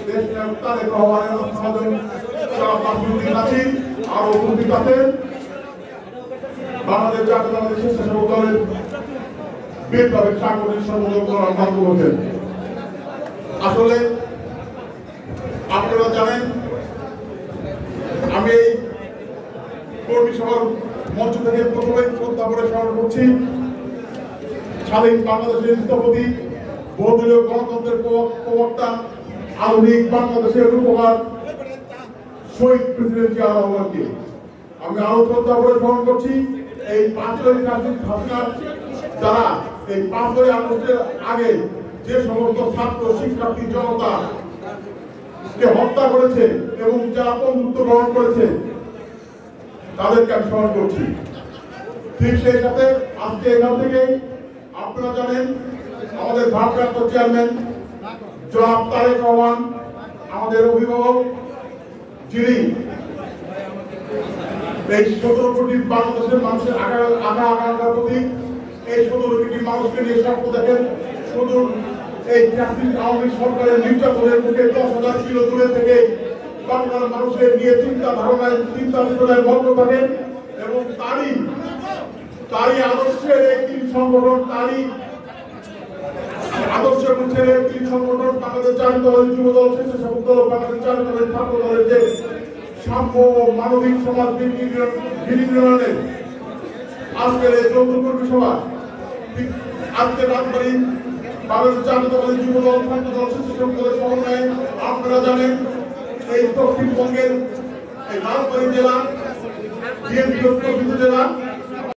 দেশনায়ক তারেক রহমানের অভিবাদন রাজনৈতিক আছে আর উপস্থিত আছেন বাংলাদেশ জাতীয়তাবাদী স্বেচ্ছাসেবক দলের বিপ্লবের সাংগঠনিক সম্পাদক বক্তব্য বলছেন। আসলে আপনারা জানেন আমি এই কর্মী সভার মঞ্চ থেকে প্রথমে শ্রদ্ধা করে স্মরণ করছি স্বাধীন বাংলাদেশের স্থপতি বহুদলীয় গণতন্ত্রের প্রবক্তা আধুনিক বাংলাদেশের রূপকার শহীদ প্রেসিডেন্ট জিয়া রহমানকে। আমি আরো শ্রদ্ধা করে স্মরণ করছি এই 5ই হাসিনার যারা এই 5ই আগস্টের আগে যে সমস্ত ছাত্র শিক্ষার্থী জনতা কে হত্যা করেছে এবং যারা বন্ধুত্ব গ্রহণ করেছে তাদেরকে আমি স্মরণ করছি। ঠিক সেই সাথে আজকে এখান থেকে আপনারা জানেন আমাদের ভারপ্রাপ্ত চেয়ারম্যান জনাব তারেক রহমান আমাদের অভিভাবক যিনি এই 17 কোটি বাংলাদেশের মানুষের আকাঙ্ক্ষার প্রতি এই 17 কোটি মানুষকে নিয়ে স্বপ্ন দেখেন। শুধু এই আওয়ামী সরকারের নির্যাতনের মুখে 10,000 কিলো দূরে থেকে বাংলার মানুষের নিয়ে চিন্তা চেতনায় মগ্ন থাকেন এবং তারই আদর্শের একটি সংগঠন আদর্শের মুখে একটি সংগঠন বাংলাদেশ জাতীয়তাবাদী যুব দল স্বেচ্ছাসেবক দল বাংলাদেশ জাতীয়তাবাদী ছাত্র দলের যে সাম্য ও মানবিক সমাজ বিনির্মাণে আজকের এই যৌথ কর্মী সভা আজকে রাজবাড়ী বাংলাদেশ জাতীয়তাবাদী যুব দল ছাত্র দল স্বেচ্ছাসেবক দলের সমন্বয়ে আপনারা জানেন এই দক্ষিণবঙ্গের এই রাজবাড়ী জেলা বিএনপি জেলা